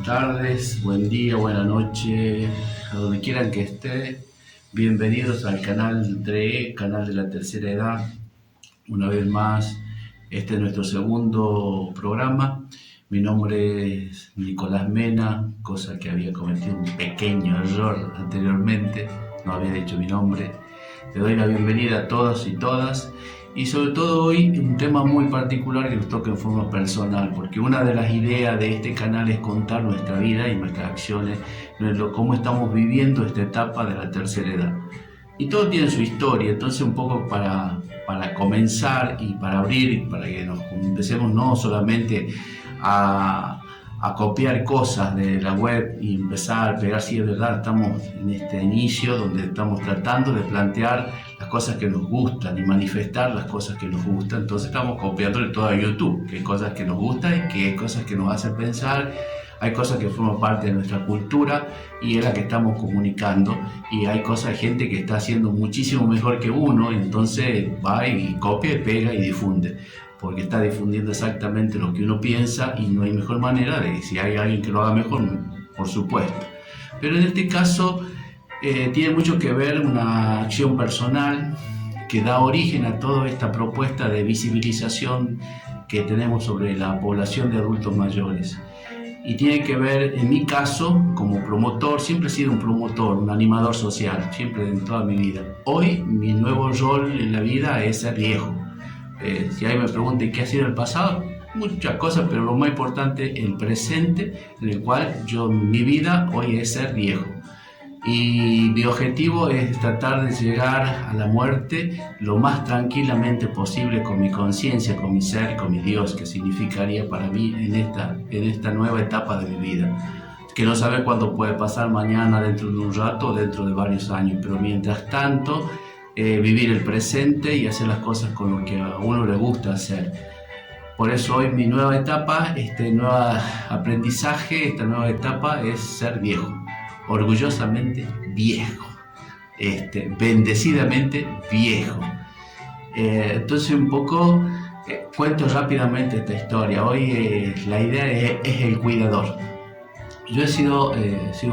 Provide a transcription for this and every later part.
tardes, buen día, buena noche, a donde quieran que esté. Bienvenidos al canal DRE, canal de la tercera edad. Una vez más, este es nuestro segundo programa. Mi nombre es Nicolás Mena, cosa que había cometido un pequeño error anteriormente, no había dicho mi nombre. Te doy la bienvenida a todos y todas. Y sobre todo hoy un tema muy particular que nos toca en forma personal, porque una de las ideas de este canal es contar nuestra vida y nuestras acciones, cómo estamos viviendo esta etapa de la tercera edad. Y todo tiene su historia, entonces un poco para comenzar y para abrir, y para que nos empecemos no solamente a copiar cosas de la web y empezar a pegar, sí es verdad, estamos en este inicio donde estamos tratando de plantear las cosas que nos gustan y manifestar las cosas que nos gustan, entonces estamos copiándole todo a YouTube, que hay cosas que nos gustan y que hay cosas que nos hacen pensar, hay cosas que forman parte de nuestra cultura y es la que estamos comunicando, y hay cosas de gente que está haciendo muchísimo mejor que uno, entonces va y copia y pega y difunde, porque está difundiendo exactamente lo que uno piensa y no hay mejor manera de, si hay alguien que lo haga mejor, por supuesto. Pero en este caso tiene mucho que ver una acción personal que da origen a toda esta propuesta de visibilización que tenemos sobre la población de adultos mayores. Y tiene que ver, en mi caso, como promotor, siempre he sido un promotor, un animador social, siempre en toda mi vida. Hoy mi nuevo rol en la vida es ser viejo. Si alguien me pregunta qué ha sido el pasado, muchas cosas, pero lo más importante, el presente, en el cual mi vida hoy es ser viejo. Y mi objetivo es tratar de llegar a la muerte lo más tranquilamente posible con mi conciencia, con mi ser, con mi Dios, que significaría para mí en esta nueva etapa de mi vida. Que no sabe cuándo puede pasar, mañana, dentro de un rato o dentro de varios años, pero mientras tanto vivir el presente y hacer las cosas con lo que a uno le gusta hacer. Por eso hoy mi nueva etapa, este nuevo aprendizaje, esta nueva etapa es ser viejo. Orgullosamente viejo, bendecidamente viejo. Entonces un poco cuento rápidamente esta historia. Hoy la idea es el cuidador. Yo he sido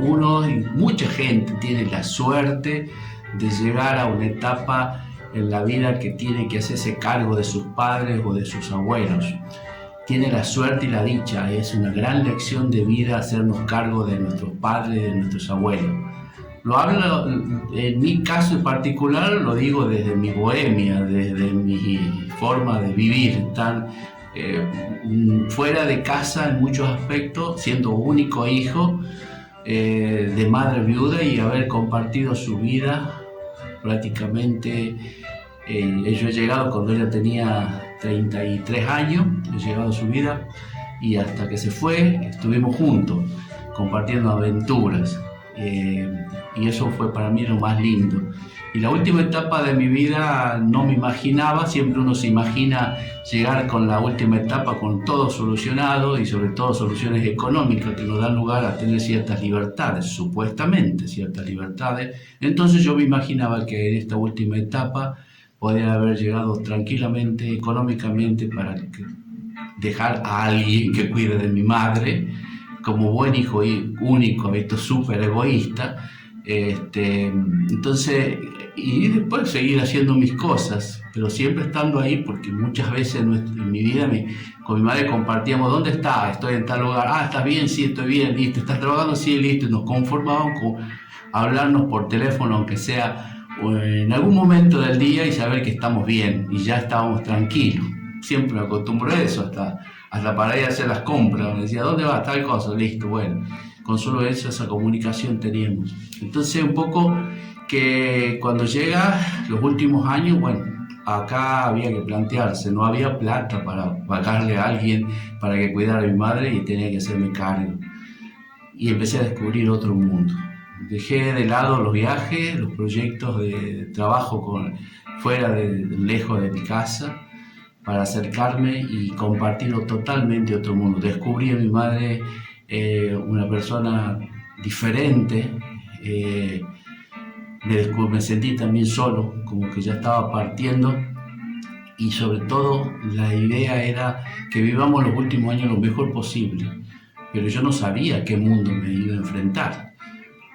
uno, y mucha gente tiene la suerte de llegar a una etapa en la vida que tiene que hacerse cargo de sus padres o de sus abuelos. Tiene la suerte y la dicha, es una gran lección de vida hacernos cargo de nuestros padres y de nuestros abuelos. Lo hablo, en mi caso en particular, lo digo desde mi bohemia, desde mi forma de vivir, tan fuera de casa en muchos aspectos, siendo único hijo de madre viuda y haber compartido su vida prácticamente. Yo he llegado cuando ella tenía 33 años, he llegado a su vida y hasta que se fue estuvimos juntos compartiendo aventuras, y eso fue para mí lo más lindo. Y la última etapa de mi vida no me imaginaba, siempre uno se imagina llegar con la última etapa con todo solucionado y sobre todo soluciones económicas que nos dan lugar a tener ciertas libertades, supuestamente ciertas libertades. Entonces yo me imaginaba que en esta última etapa podría haber llegado tranquilamente, económicamente, para dejar a alguien que cuide de mi madre, como buen hijo y único, esto súper egoísta. Entonces, y después seguir haciendo mis cosas, pero siempre estando ahí, porque muchas veces en mi vida con mi madre compartíamos: ¿dónde estás? Estoy en tal lugar. Ah, ¿estás bien? Sí, estoy bien. ¿Listo? ¿Estás trabajando? Sí, listo. Y nos conformábamos con hablarnos por teléfono, aunque sea en algún momento del día, y saber que estamos bien y ya estábamos tranquilos. Siempre me acostumbro a eso, hasta para ir a hacer las compras. Me decía: ¿dónde vas? Tal cosa. Listo, bueno. Con solo eso, esa comunicación teníamos. Entonces, un poco que cuando llega los últimos años, bueno, acá había que plantearse, no había plata para pagarle a alguien para que cuidara a mi madre y tenía que hacerme cargo. Y empecé a descubrir otro mundo. Dejé de lado los viajes, los proyectos de trabajo lejos de mi casa, para acercarme y compartirlo totalmente otro mundo. Descubrí a mi madre una persona diferente, me sentí también solo, como que ya estaba partiendo, y sobre todo la idea era que vivamos los últimos años lo mejor posible, pero yo no sabía a qué mundo me iba a enfrentar.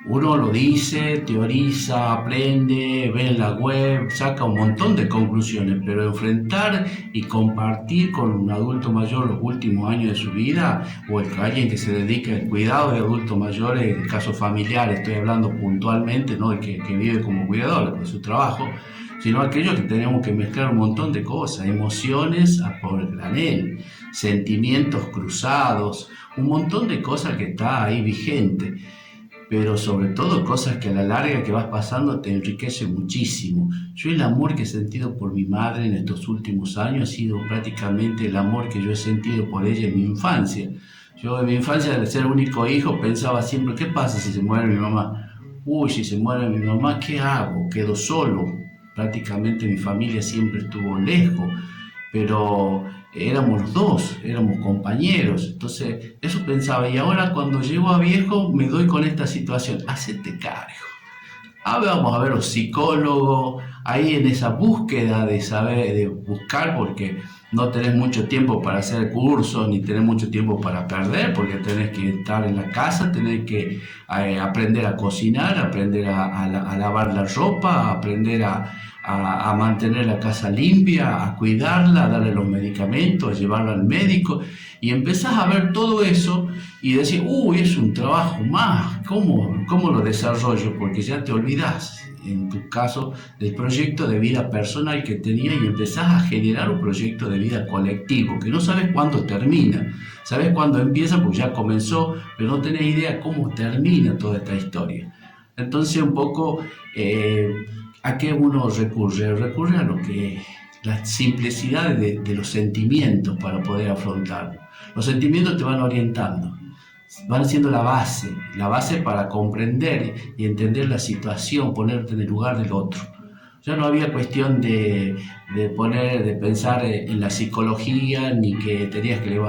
Uno lo dice, teoriza, aprende, ve en la web, saca un montón de conclusiones, pero enfrentar y compartir con un adulto mayor los últimos años de su vida, o alguien que se dedique al cuidado de adultos mayores, en casos familiares, estoy hablando puntualmente, no el que vive como cuidador de su trabajo, sino aquellos que tenemos que mezclar un montón de cosas, emociones a por granel, sentimientos cruzados, un montón de cosas que está ahí vigente, pero sobre todo cosas que a la larga que vas pasando te enriquece muchísimo. Yo el amor que he sentido por mi madre en estos últimos años ha sido prácticamente el amor que yo he sentido por ella en mi infancia. Yo en mi infancia, al ser único hijo, pensaba siempre, ¿qué pasa si se muere mi mamá? Uy, si se muere mi mamá, ¿qué hago? Quedo solo. Prácticamente mi familia siempre estuvo lejos, pero éramos los dos, éramos compañeros. Entonces eso pensaba, y ahora cuando llego a viejo me doy con esta situación, hacete cargo. Vamos a ver los psicólogos, ahí en esa búsqueda de saber, de buscar, porque no tenés mucho tiempo para hacer cursos, ni tenés mucho tiempo para perder, porque tenés que estar en la casa, tenés que aprender a cocinar, aprender a lavar la ropa, aprender a mantener la casa limpia, a cuidarla, a darle los medicamentos, a llevarla al médico, y empezás a ver todo eso y decís, uy, es un trabajo más, ¿cómo lo desarrollo? Porque ya te olvidás, en tu caso, del proyecto de vida personal que tenías y empezás a generar un proyecto de vida colectivo, que no sabes cuándo termina, sabes cuándo empieza, pues ya comenzó, pero no tenés idea cómo termina toda esta historia. Entonces un poco, ¿a qué uno recurre? Recurre a lo que la simplicidad de los sentimientos para poder afrontarlo. Los sentimientos te van orientando, van siendo la base para comprender y entender la situación, ponerte en el lugar del otro. Ya no había cuestión de pensar en la psicología, ni que tenías que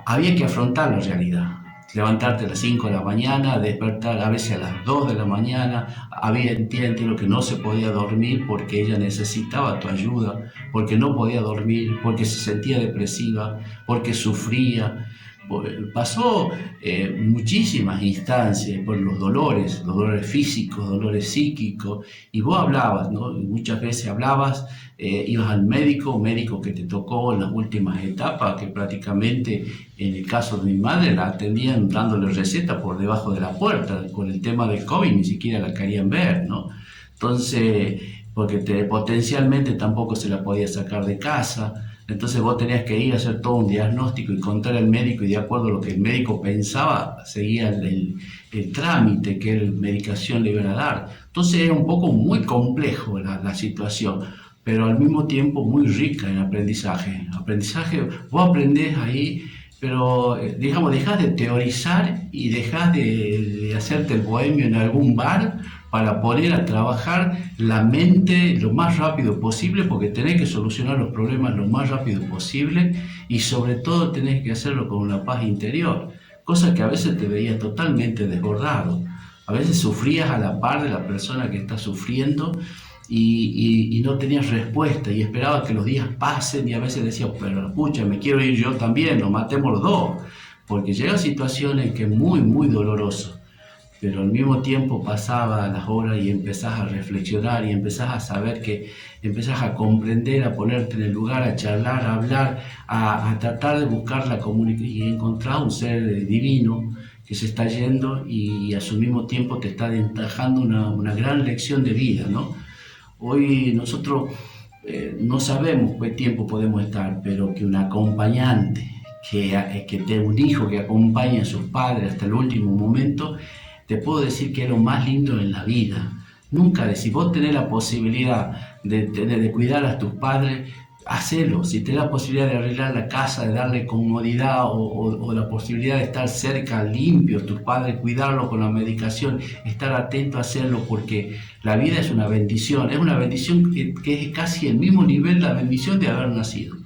había que afrontar la realidad. Levantarte a las 5 de la mañana, despertar a veces a las 2 de la mañana, había entiendo que no se podía dormir porque ella necesitaba tu ayuda, porque no podía dormir, porque se sentía depresiva, porque sufría. Pasó muchísimas instancias por los dolores físicos, dolores psíquicos, y vos hablabas, ¿no? Muchas veces hablabas, ibas al médico que te tocó en las últimas etapas, que prácticamente en el caso de mi madre la atendían dándole receta por debajo de la puerta, con el tema del COVID ni siquiera la querían ver, ¿no? Entonces, porque potencialmente tampoco se la podía sacar de casa. Entonces vos tenías que ir a hacer todo un diagnóstico y contar al médico, y de acuerdo a lo que el médico pensaba, seguía el trámite que la medicación le iban a dar. Entonces era un poco muy complejo la situación, pero al mismo tiempo muy rica en aprendizaje. Vos aprendés ahí, pero digamos, dejás de teorizar y dejás de hacerte el bohemio en algún bar para poner a trabajar la mente lo más rápido posible, porque tenés que solucionar los problemas lo más rápido posible, y sobre todo tenés que hacerlo con una paz interior, cosa que a veces te veías totalmente desbordado. A veces sufrías a la par de la persona que está sufriendo y no tenías respuesta, y esperabas que los días pasen, y a veces decías, pero escucha, me quiero ir yo también, nos matemos los dos, porque llegan situaciones que es muy, muy doloroso. Pero al mismo tiempo pasaban las horas y empezás a reflexionar y empezás a saber empezás a comprender, a ponerte en el lugar, a charlar, a hablar, a tratar de buscar la comunicación, y encontrar un ser divino que se está yendo y a su mismo tiempo te está dejando una gran lección de vida, ¿no? Hoy nosotros no sabemos qué tiempo podemos estar, pero que un acompañante, que tenga un hijo que acompañe a sus padres hasta el último momento, te puedo decir que es lo más lindo en la vida. Nunca, si vos tenés la posibilidad de cuidar a tus padres, hacelo. Si tenés la posibilidad de arreglar la casa, de darle comodidad, o la posibilidad de estar cerca, limpio, tus padres, cuidarlos con la medicación, estar atento a hacerlo, porque la vida es una bendición que es casi el mismo nivel de la bendición de haber nacido.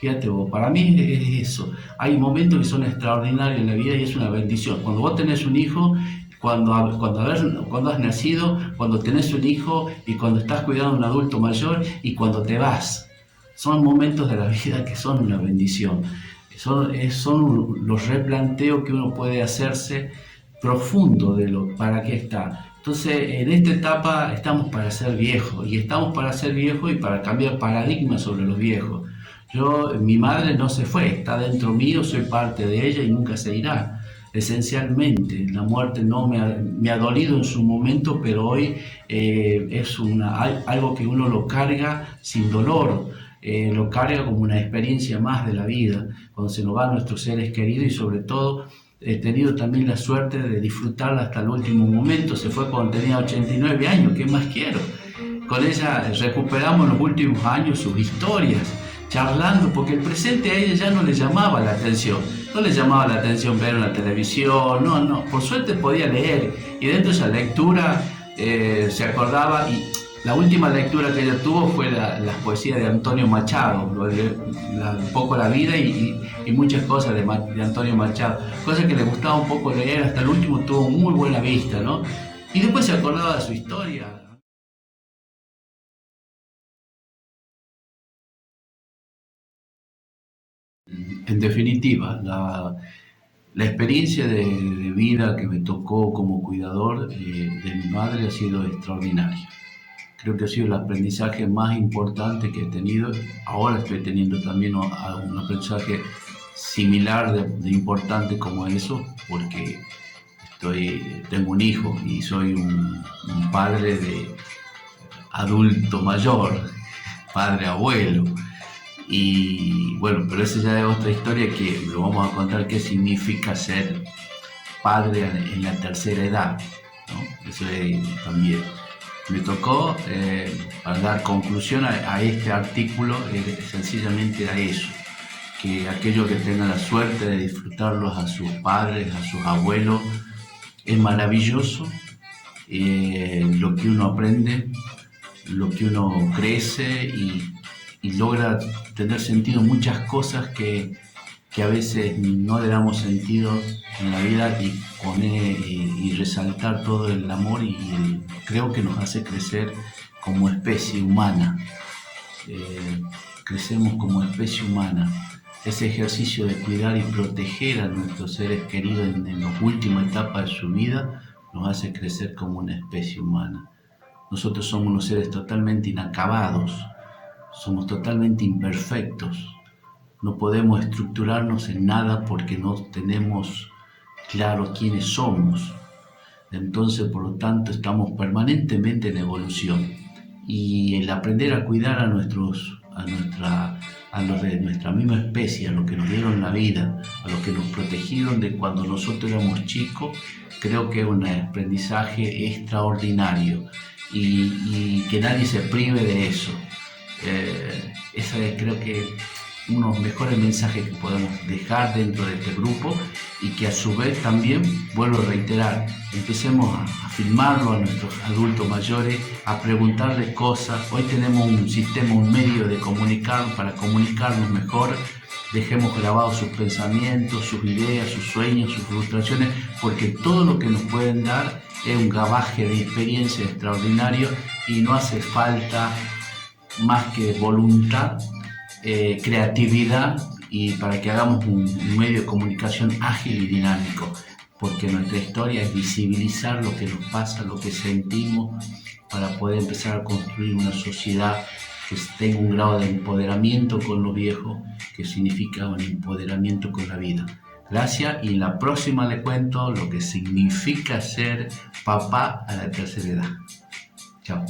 Fíjate vos, para mí es eso. Hay momentos que son extraordinarios en la vida y es una bendición. Cuando vos tenés un hijo, cuando has nacido, cuando tenés un hijo, y cuando estás cuidando a un adulto mayor, y cuando te vas. Son momentos de la vida que son una bendición. Son los replanteos que uno puede hacerse profundo de lo para qué está. Entonces, en esta etapa estamos para ser viejos, y estamos para ser viejos y para cambiar paradigmas sobre los viejos. Mi madre no se fue, está dentro mío, soy parte de ella y nunca se irá. Esencialmente, la muerte no me ha dolido en su momento, pero hoy es algo que uno lo carga sin dolor. Lo carga como una experiencia más de la vida, cuando se nos van nuestros seres queridos, y sobre todo he tenido también la suerte de disfrutarla hasta el último momento. Se fue cuando tenía 89 años, ¿qué más quiero? Con ella recuperamos en los últimos años sus historias, charlando, porque el presente a ella ya no le llamaba la atención. No le llamaba la atención ver una televisión, no, por suerte podía leer, y dentro de esa lectura se acordaba. Y la última lectura que ella tuvo fue las poesías de Antonio Machado, un poco la vida y muchas cosas de Antonio Machado, cosas que le gustaba un poco leer. Hasta el último tuvo muy buena vista, ¿no? Y después se acordaba de su historia. En definitiva, la experiencia de vida que me tocó como cuidador de mi madre ha sido extraordinaria. Creo que ha sido el aprendizaje más importante que he tenido. Ahora estoy teniendo también un aprendizaje similar de importante como eso, porque tengo un hijo y soy un padre de adulto mayor, padre abuelo. Y bueno, pero esa ya es otra historia que lo vamos a contar, qué significa ser padre en la tercera edad, ¿no? Eso también me tocó, para dar conclusión a este artículo, sencillamente a eso, que aquellos que tengan la suerte de disfrutarlos a sus padres, a sus abuelos, es maravilloso lo que uno aprende, lo que uno crece y logra tener sentido muchas cosas que a veces no le damos sentido en la vida, y poner y resaltar todo el amor creo que nos hace crecer como especie humana. Crecemos como especie humana. Ese ejercicio de cuidar y proteger a nuestros seres queridos en las últimas etapas de su vida nos hace crecer como una especie humana. Nosotros somos unos seres totalmente inacabados, somos totalmente imperfectos. No podemos estructurarnos en nada porque no tenemos claro quiénes somos. Entonces, por lo tanto, estamos permanentemente en evolución. Y el aprender a cuidar a los de nuestra misma especie, a los que nos dieron la vida, a los que nos protegieron de cuando nosotros éramos chicos, creo que es un aprendizaje extraordinario, y que nadie se prive de eso. Ese es, creo que, uno de los mejores mensajes que podemos dejar dentro de este grupo, y que a su vez también, vuelvo a reiterar, empecemos a filmarlo a nuestros adultos mayores, a preguntarles cosas. Hoy tenemos un sistema, un medio de comunicar, para comunicarnos mejor. Dejemos grabados sus pensamientos, sus ideas, sus sueños, sus frustraciones, porque todo lo que nos pueden dar es un gabaje de experiencia extraordinario, y no hace falta más que voluntad, creatividad, y para que hagamos un medio de comunicación ágil y dinámico, porque nuestra historia es visibilizar lo que nos pasa, lo que sentimos, para poder empezar a construir una sociedad que tenga un grado de empoderamiento con lo viejo, que significa un empoderamiento con la vida. Gracias, y en la próxima le cuento lo que significa ser papá a la tercera edad. Chao.